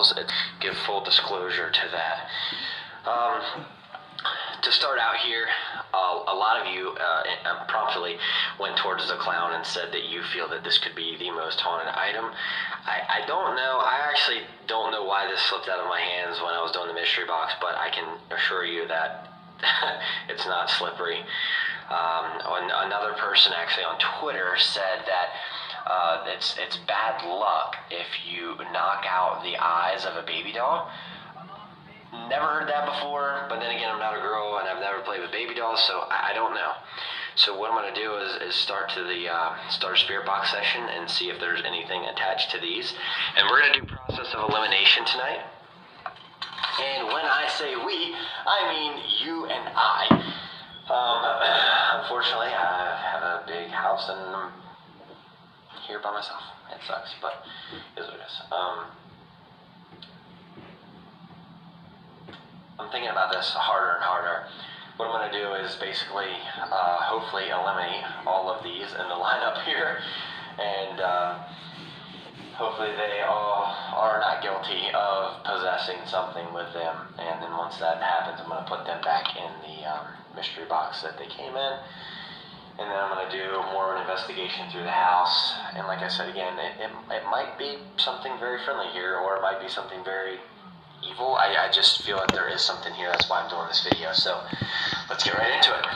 girls. Give full disclosure to that. To start out here, a lot of you promptly went towards the clown and said that you feel that this could be the most haunted item. I don't know. I actually don't know why this slipped out of my hands when I was doing the mystery box, but I can assure you that it's not slippery. Another person actually on Twitter said that it's bad luck if you knock out the eyes of a baby doll. Never heard that before, but then again, I'm not a girl and I've never played with baby dolls, so I don't know. So what I'm going to do is start a spirit box session and see if there's anything attached to these. And we're going to do process of elimination tonight. And when I say we, I mean you and I. Unfortunately, I have a big house and I'm here by myself. It sucks, but it is what it is. I'm thinking about this harder and harder. What I'm going to do is basically, hopefully eliminate all of these in the lineup here, and hopefully they all are not guilty of possessing something with them, and then once that happens, I'm going to put them back in the mystery box that they came in, and then I'm going to do more of an investigation through the house, and like I said again, it might be something very friendly here, or it might be something very evil. I just feel like there is something here. That's why I'm doing this video. So let's get right into it.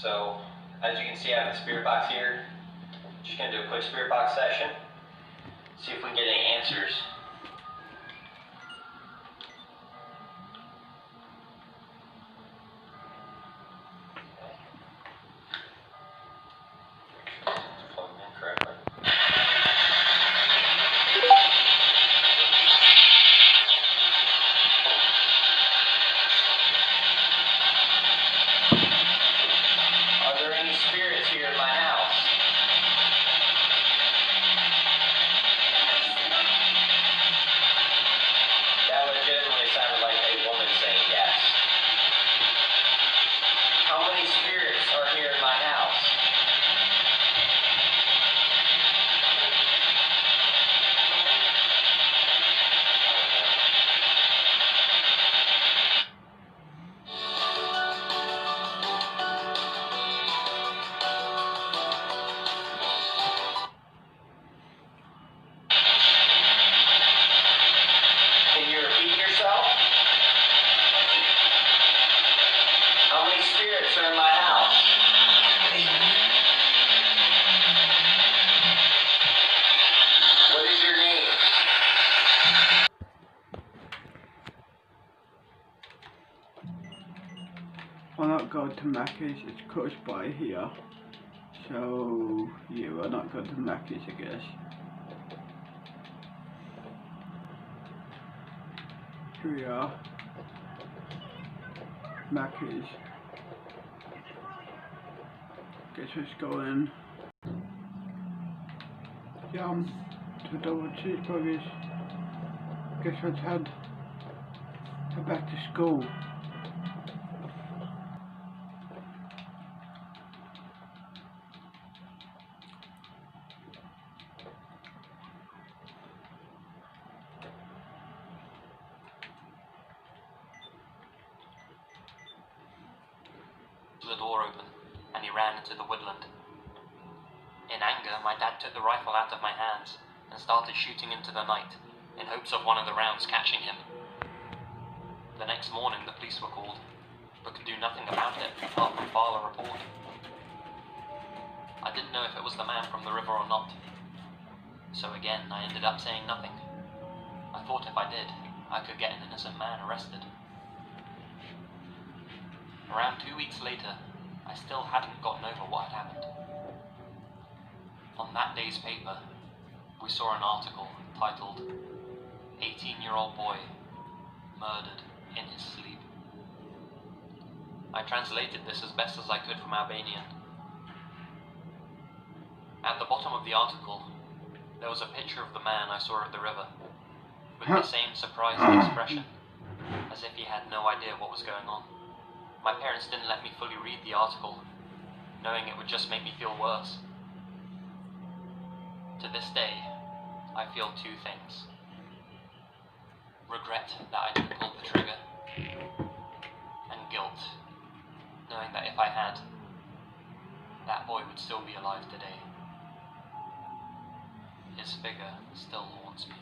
So as you can see, I have the spirit box here. Just gonna do a quick spirit box session. See if we can get any answers. Plug them in correctly. Are there any spirits here in my house? That legitimately sounded like a woman saying yes. How many spirits are here in my house? Can you repeat yourself? How many spirits are in my house? What is your name? I'll not go to Macca's, it's close by here. So, yeah, we'll not go to Macca's, I guess. Here we are. Macca's. Guess let's go in. Yum. 2 double cheeseburgers. Guess let's head back to school. The door open, and he ran into the woodland. In anger, my dad took the rifle out of my hands and started shooting into the night, in hopes of one of the rounds catching him. The next morning the police were called, but could do nothing about it apart from file a report. I didn't know if it was the man from the river or not, so again I ended up saying nothing. I thought if I did, I could get an innocent man arrested. Around 2 weeks later, I still hadn't gotten over what had happened. On that day's paper, we saw an article titled 18-year-old boy murdered in his sleep. I translated this as best as I could from Albanian. At the bottom of the article, There was a picture of the man I saw at the river, with the same surprised expression, as if he had no idea what was going on. My parents didn't let me fully read the article, knowing it would just make me feel worse. To this day, I feel two things. Regret that I didn't pull the trigger, and guilt, knowing that if I had, that boy would still be alive today. His figure still haunts me.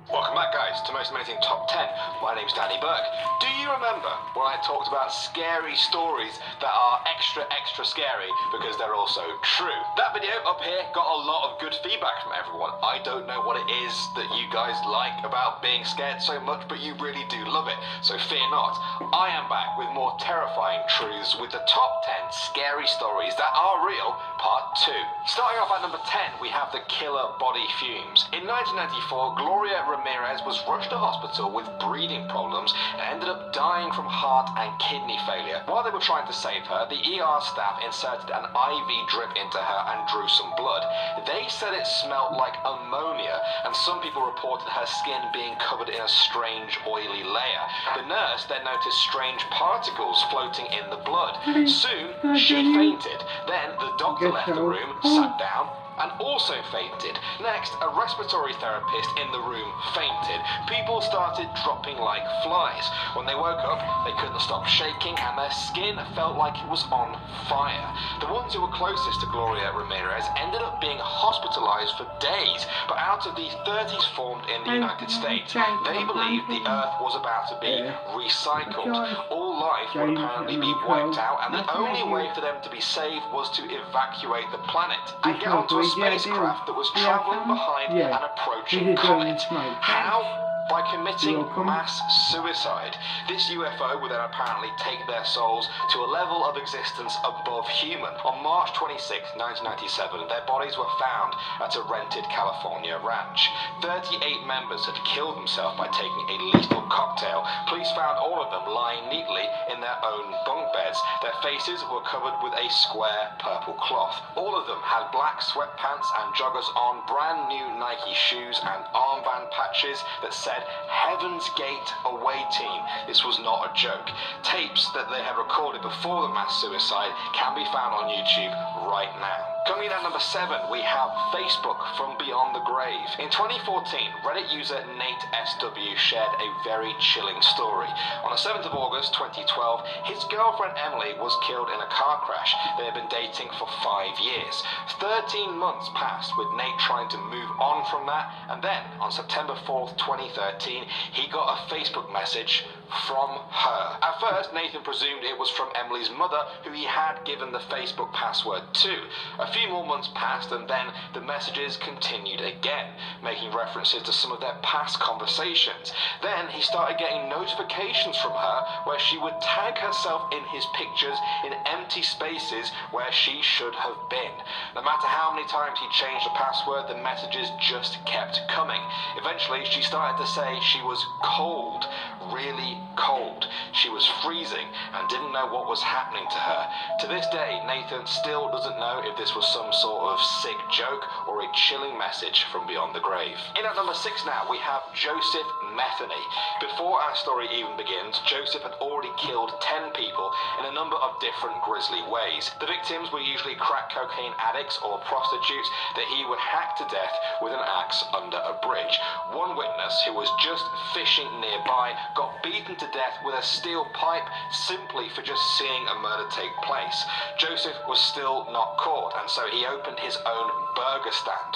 Welcome back, guys, to Most Amazing Top 10. My name's Danny Burke. Do you remember when I talked about scary stories that are extra scary because they're also true? That video up here got a lot of good feedback from everyone. I don't know what it is that you guys like about being scared so much, but you really do love it, so fear not. I am back with more terrifying truths with the top 10 scary stories that are real, part 2. Starting off at number 10, we have the killer body fumes. In 1994, Gloria Ramirez was rushed to hospital with breathing problems and ended up dying from heart and kidney failure. While they were trying to save her, the ER staff inserted an IV drip into her and drew some blood. They said it smelled like ammonia, and some people reported her skin being covered in a strange oily layer. The nurse then noticed strange particles floating in the blood. Soon, she fainted. Then the doctor left the room, sat down, and also fainted. Next, a respiratory therapist in the room fainted. People started dropping like flies. When they woke up, they couldn't stop shaking and their skin felt like it was on fire. The ones who were closest to Gloria Ramirez ended up being hospitalized for days, but out of the 30s formed in the United States, they believed the Earth was about to be recycled. All life would apparently be wiped out, and the only way for them to be saved was to evacuate the planet and get onto a spacecraft that was travelling behind an approaching comet. How? By committing mass suicide. This UFO would then apparently take their souls to a level of existence above human. On March 26, 1997, their bodies were found at a rented California ranch. 38 members had killed themselves by taking a lethal cocktail. Police found all of them lying neatly in their own bunk beds. Their faces were covered with a square purple cloth. All of them had black sweatpants and joggers on, brand new Nike shoes and armband patches that said Heaven's Gate Away Team. This was not a joke. Tapes that they had recorded before the mass suicide can be found on YouTube right now. Coming in at number 7, we have Facebook from Beyond the Grave. In 2014, Reddit user Nate SW shared a very chilling story. On the 7th of August 2012, his girlfriend Emily was killed in a car crash. They had been dating for 5 years. 13 months passed with Nate trying to move on from that, and then on September 4th, 2013, he got a Facebook message from her. At first, Nathan presumed it was from Emily's mother, who he had given the Facebook password to. A few more months passed, and then the messages continued again, making references to some of their past conversations. Then he started getting notifications from her where she would tag herself in his pictures in empty spaces where she should have been. No matter how many times he changed the password, the messages just kept coming. Eventually, she started to say she was cold, really cold. She was freezing and didn't know what was happening to her. To this day, Nathan still doesn't know if this was some sort of sick joke or a chilling message from beyond the grave. In at number 6 now, we have Joseph Metheny. Before our story even begins, Joseph had already killed 10 people in a number of different grisly ways. The victims were usually crack cocaine addicts or prostitutes that he would hack to death with an axe under a bridge. One witness, who was just fishing nearby, got beaten to death with a steel pipe simply for just seeing a murder take place. Joseph was still not caught, and so he opened his own burger stand.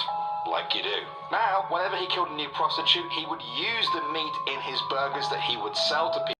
Like you do. Now, whenever he killed a new prostitute, he would use the meat in his burgers that he would sell to people.